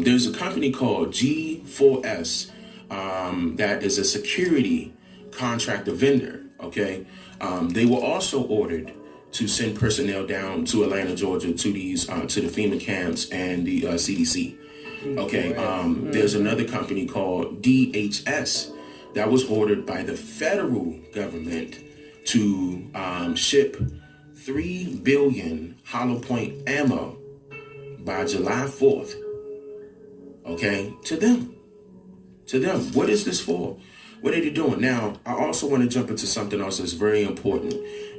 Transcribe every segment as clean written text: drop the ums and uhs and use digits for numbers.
There's a company called G4S that is a security contractor vendor, okay? They were also ordered to send personnel down to Atlanta, Georgia, to these to the FEMA camps and the CDC. Okay, there's another company called DHS that was ordered by the federal government to ship 3 billion hollow point ammo by July 4th. Okay, to them. What is this for? What are they doing? Now, I also want to jump into something else that's very important.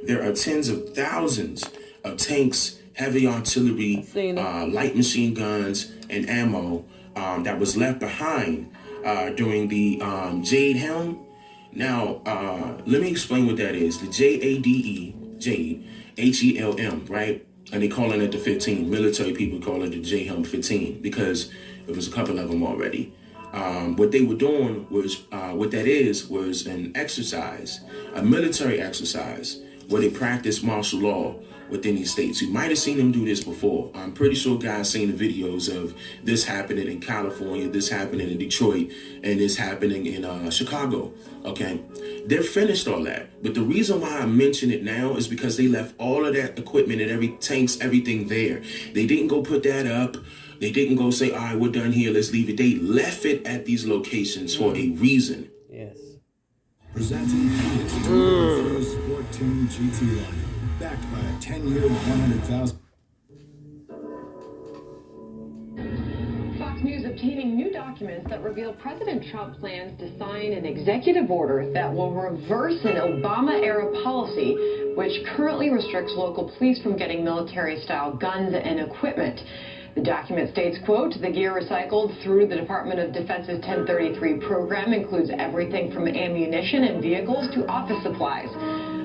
There are tens of thousands of tanks, heavy artillery, light machine guns, and ammo that was left behind during the Jade Helm. Now, let me explain what that is. The JADE, Jade, HELM, right? And they calling it the 15. Military people call it the J Helm 15 because it was a couple of them already. What they were doing was, was an exercise, a military exercise, where they practice martial law within these states. You might have seen them do this before. I'm pretty sure guys seen the videos of this happening in California, this happening in Detroit, and this happening in Chicago, okay? They're finished all that. But the reason why I mention it now is because they left all of that equipment and tanks, everything there. They didn't go put that up. They didn't go say, all right, we're done here, let's leave it. They left it at these locations for a reason. Yes. Presenting the Sport Team GT lineup, backed by a 10-year, 100,000. Fox News obtaining new documents that reveal President Trump plans to sign an executive order that will reverse an Obama-era policy which currently restricts local police from getting military-style guns and equipment. The document states, quote, the gear recycled through the Department of Defense's 1033 program includes everything from ammunition and vehicles to office supplies.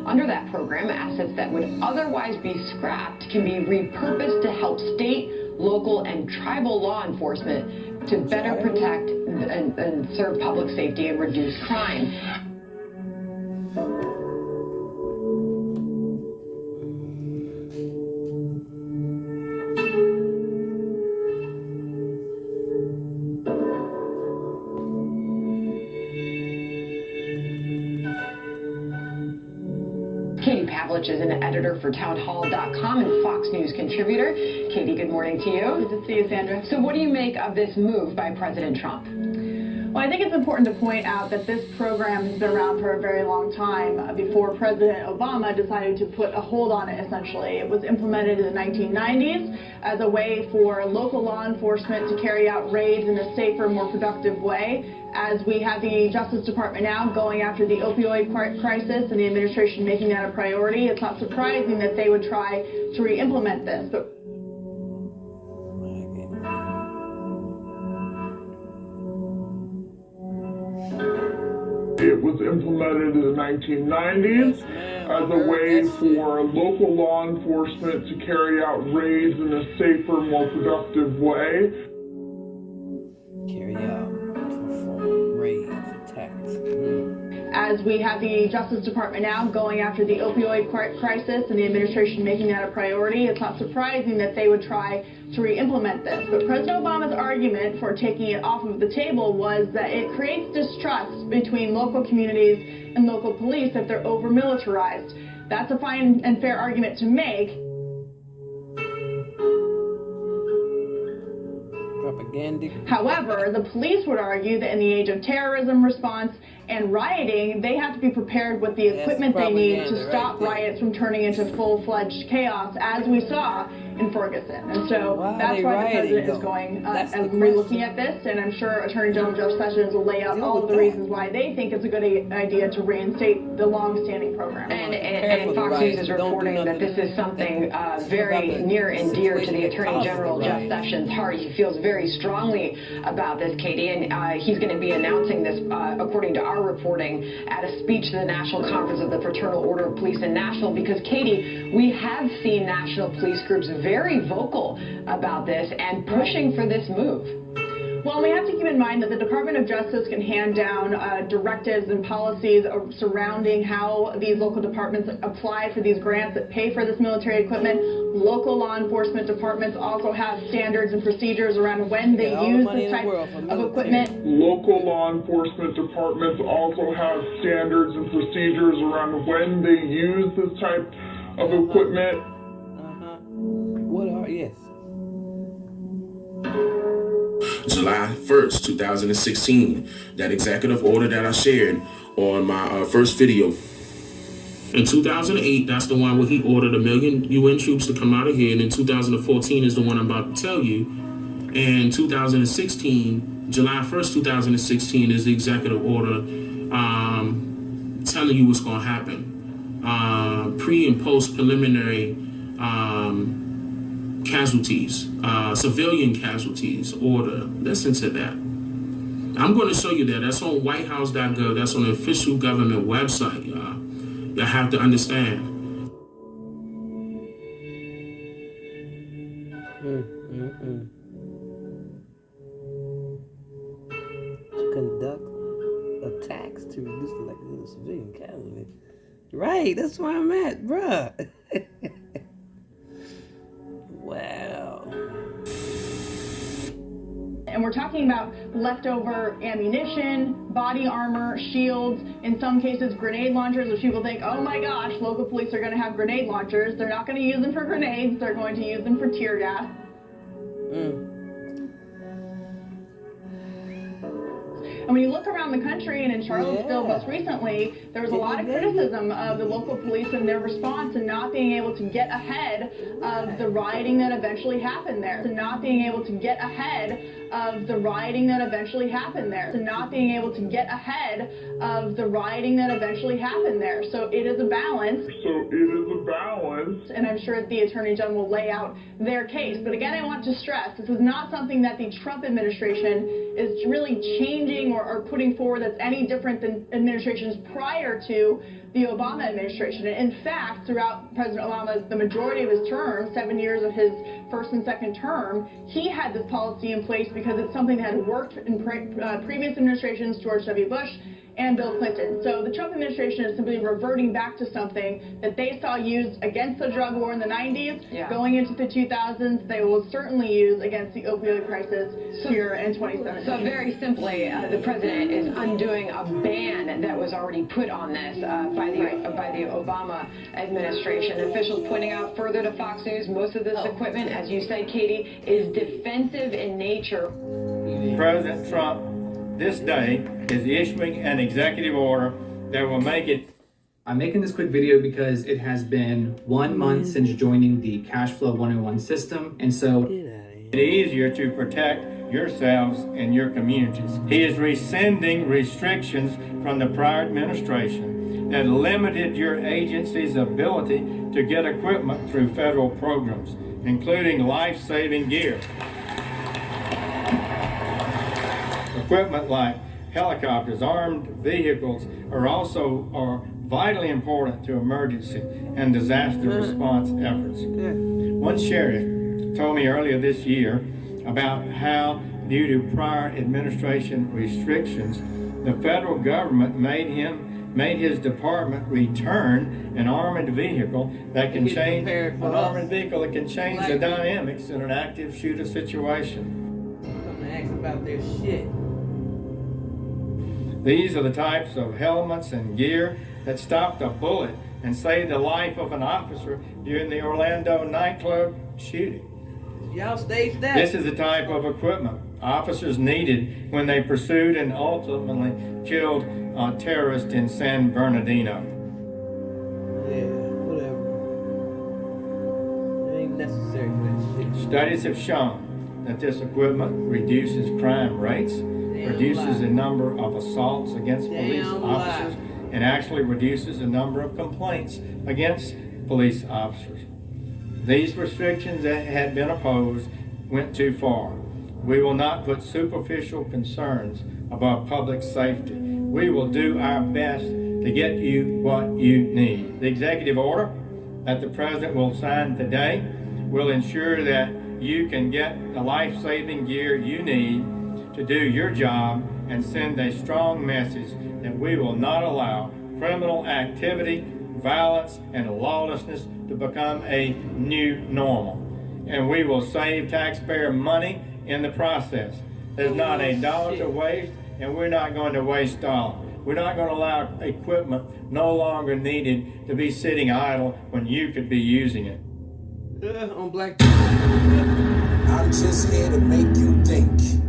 Under that program, assets that would otherwise be scrapped can be repurposed to help state, local, and tribal law enforcement to better protect and serve public safety and reduce crime. Is an editor for townhall.com and Fox News contributor. Katie, good morning to you. Good to see you, Sandra. So what do you make of this move by President Trump? Well, I think it's important to point out that this program has been around for a very long time before President Obama decided to put a hold on it, essentially. It was implemented in the 1990s as a way for local law enforcement to carry out raids in a safer, more productive way. As we have the Justice Department now going after the opioid crisis and the administration making that a priority, it's not surprising that they would try to re-implement this. But it was implemented in the 1990s as a way for local law enforcement to carry out raids in a safer, more productive way. Carry out, perform, raid, protect. As we have the Justice Department now going after the opioid crisis and the administration making that a priority, it's not surprising that they would try to re-implement this. But President Obama's argument for taking it off of the table was that it creates distrust between local communities and local police if they're over-militarized. That's a fine and fair argument to make. Propaganda. However, the police would argue that in the age of terrorism response and rioting, they have to be prepared with the equipment they need to stop riots from turning into full-fledged chaos, as we saw in Ferguson. And so that's why the president is going and re-looking at this, and I'm sure Attorney General Jeff Sessions will lay out all of the reasons why they think it's a good idea to reinstate the long-standing program. And Fox News is reporting that this is something very near and dear to the Attorney General Jeff Sessions' heart. He feels very strongly about this, Katie, and he's going to be announcing this, according to our are reporting at a speech to the National Conference of the Fraternal Order of Police in Nashville, because, Katie, we have seen national police groups very vocal about this and pushing for this move. Well, we have to keep in mind that the Department of Justice can hand down directives and policies surrounding how these local departments apply for these grants that pay for this military equipment. Local law enforcement departments also have standards and procedures around when they use this type of equipment. Local law enforcement departments also have standards and procedures around when they use this type of equipment. What are, yes. July 1st, 2016, that executive order that I shared on my first video. In 2008, that's the one where he ordered 1 million UN troops to come out of here. And in 2014 is the one I'm about to tell you. And 2016, July 1st, 2016 is the executive order telling you what's going to happen. Pre and post preliminary casualties, civilian casualties order. Listen to that. I'm going to show you that. That's on whitehouse.gov. That's on the official government website, y'all. You have to understand. To conduct attacks to reduce the civilian casualties. Right, that's where I'm at, bruh. Wow. And we're talking about leftover ammunition, body armor, shields, in some cases grenade launchers, which people think, oh my gosh, local police are going to have grenade launchers. They're not going to use them for grenades. They're going to use them for tear gas. And when you look around the country, and in Charlottesville most recently, there was a lot of criticism of the local police and their response and not being able to get ahead of the rioting that eventually happened there. And not being able to get ahead of the rioting that eventually happened there. And not being able to get ahead of the rioting that eventually happened there. So it is a balance. And I'm sure the Attorney General will lay out their case. But again, I want to stress, this is not something that the Trump administration is really changing or putting forward that's any different than administrations prior to the Obama administration. And in fact, throughout President Obama's, the majority of his term, 7 years of his first and second term, he had this policy in place because it's something that had worked in previous administrations, George W. Bush and Bill Clinton. So the Trump administration is simply reverting back to something that they saw used against the drug war in the 90s. Going into the 2000s, they will certainly use against the opioid crisis here in 2017. So very simply, the president is undoing a ban that was already put on this by the Obama administration. Officials pointing out further to Fox News, most of this equipment, as you said, Katie, is defensive in nature. President Trump this day is issuing an executive order that will make it. I'm making this quick video because it has been 1 month since joining the Cash Flow 101 system, and so it's easier to protect yourselves and your communities. He is rescinding restrictions from the prior administration that limited your agency's ability to get equipment through federal programs, including life-saving gear. Equipment like helicopters, armed vehicles are vitally important to emergency and disaster response efforts. One sheriff told me earlier this year about how, due to prior administration restrictions, the federal government made his department return an armored vehicle that can change the dynamics in an active shooter situation. I'm gonna ask about their shit. These are the types of helmets and gear that stopped a bullet and saved the life of an officer during the Orlando nightclub shooting. Y'all stage that. This is the type of equipment officers needed when they pursued and ultimately killed a terrorist in San Bernardino. Yeah, whatever. It ain't necessary for that shit. Studies have shown that this equipment reduces crime rates, reduces the number of assaults against police officers, and actually reduces the number of complaints against police officers. These restrictions that had been opposed went too far. We will not put superficial concerns about public safety we will do our best to get you what you need. The executive order that the President will sign today will ensure that you can get the life-saving gear you need to do your job and send a strong message that we will not allow criminal activity, violence, and lawlessness to become a new normal. And we will save taxpayer money in the process. There's not a dollar to waste, and we're not going to waste dollars. We're not going to allow equipment no longer needed to be sitting idle when you could be using it. On Black. I'm just here to make you think.